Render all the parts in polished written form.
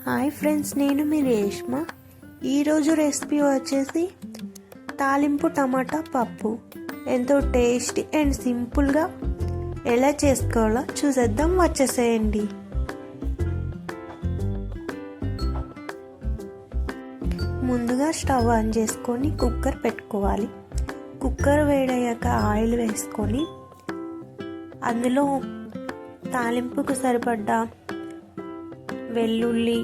Hi friends, నేను మీ రేష్మ. ఈరోజు recipe వచ్చేసి తాలింపు టమాటా పప్పు. ఎంతో టేస్టీ అండ్ సింపుల్గా ఎలా చేసుకోవాలో చూసేద్దాం, వచ్చేసేయండి. ముందుగా స్టవ్ ఆన్ చేసుకొని కుక్కర్ పెట్టుకోవాలి. కుక్కర్ వేడయ్యాక ఆయిల్ వేసుకొని అందులో తాలింపుకు సరిపడ్డ వెల్లుల్లి,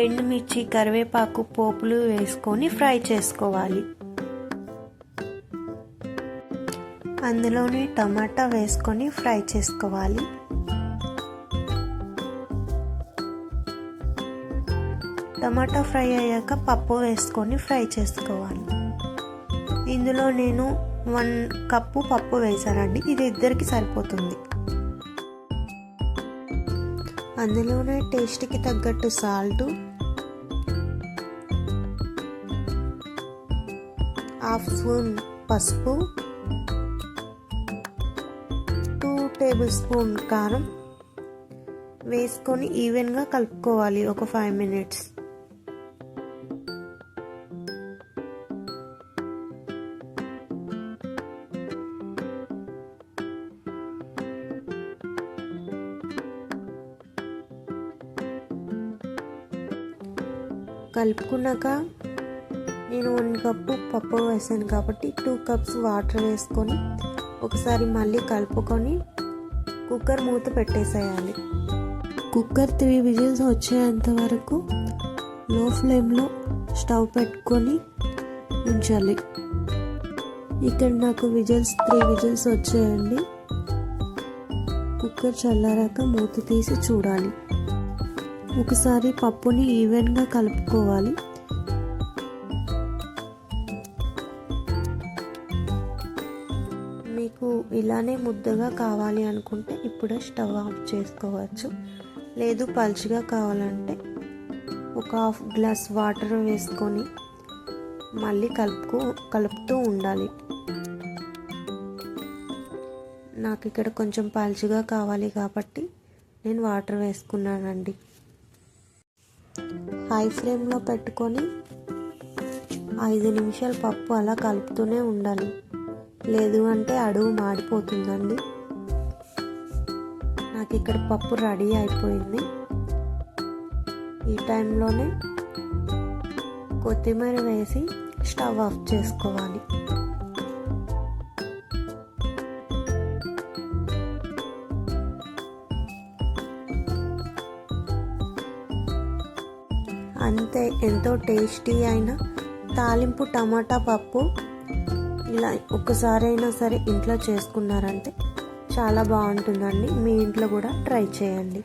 ఎండుమిర్చి, కరివేపాకు పోపులు వేసుకొని ఫ్రై చేసుకోవాలి. అందులోనే టమాటా వేసుకొని ఫ్రై చేసుకోవాలి. టమాటా ఫ్రై అయ్యాక పప్పు వేసుకొని ఫ్రై చేసుకోవాలి. ఇందులో నేను 1 కప్పు పప్పు వేసానండి, ఇది ఇద్దరికి సరిపోతుంది. అందులోనే టేస్ట్కి తగ్గట్టు సాల్ట్, 1/2 స్పూన్ పసుపు, 2 టేబుల్ స్పూన్ కారం వేసుకొని ఈవెన్గా కలుపుకోవాలి ఒక 5 మినిట్స్. కలుపుకున్నాక నేను 1 కప్పు పప్పు వేసాను కాబట్టి 2 కప్స్ వాటర్ వేసుకొని ఒకసారి మళ్ళీ కలుపుకొని కుక్కర్ మూత పెట్టేసేయాలి. కుక్కర్ 3 విజిల్స్ వచ్చేంత వరకు లో ఫ్లేమ్లో స్టవ్ పెట్టుకొని ఉంచాలి. ఇక్కడ నాకు 3 విజిల్స్ వచ్చాయండి. కుక్కర్ చల్లారాక మూత తీసి చూడాలి. ఒకసారి పప్పుని ఈవెన్గా కలుపుకోవాలి. మీకు ఇలానే ముద్దగా కావాలి అనుకుంటే ఇప్పుడే స్టవ్ ఆఫ్ చేసుకోవచ్చు. లేదు పల్చగా కావాలంటే ఒక 1/2 గ్లాస్ వాటర్ వేసుకొని మళ్ళీ కలుపుతూ ఉండాలి. నాకు ఇక్కడ కొంచెం పల్చగా కావాలి కాబట్టి నేను వాటర్ వేసుకున్నానండి. హై ఫ్లేమ్లో పెట్టుకొని 5 నిమిషాలు పప్పు అలా కలుపుతూనే ఉండాలి, లేదు అంటే అడుగు మాడిపోతుందండి. నాకు ఇక్కడ పప్పు రెడీ అయిపోయింది. ఈ టైంలోనే కొత్తిమీర వేసి స్టవ్ ఆఫ్ చేసుకోవాలి. అంతే, ఎంతో టేస్టీ అయిన తాలింపు టమాటా పప్పు ఇలా ఒక్కసారైనా సరే ఇంట్లో చేసుకున్నారంటే చాలా బాగుంటుందండి. మీ ఇంట్లో కూడా ట్రై చేయండి.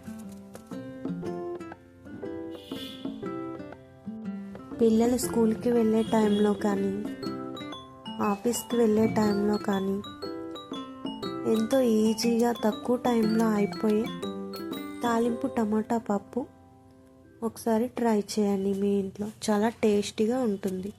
పిల్లలు స్కూల్కి వెళ్ళే టైంలో కానీ ఆఫీస్కి వెళ్ళే టైంలో కానీ ఎంతో ఈజీగా తక్కువ టైంలో అయిపోయే తాలింపు టమాటా పప్పు ఒకసారి ట్రై చేయండి. మీ ఇంట్లో చాలా టేస్టీగా ఉంటుంది.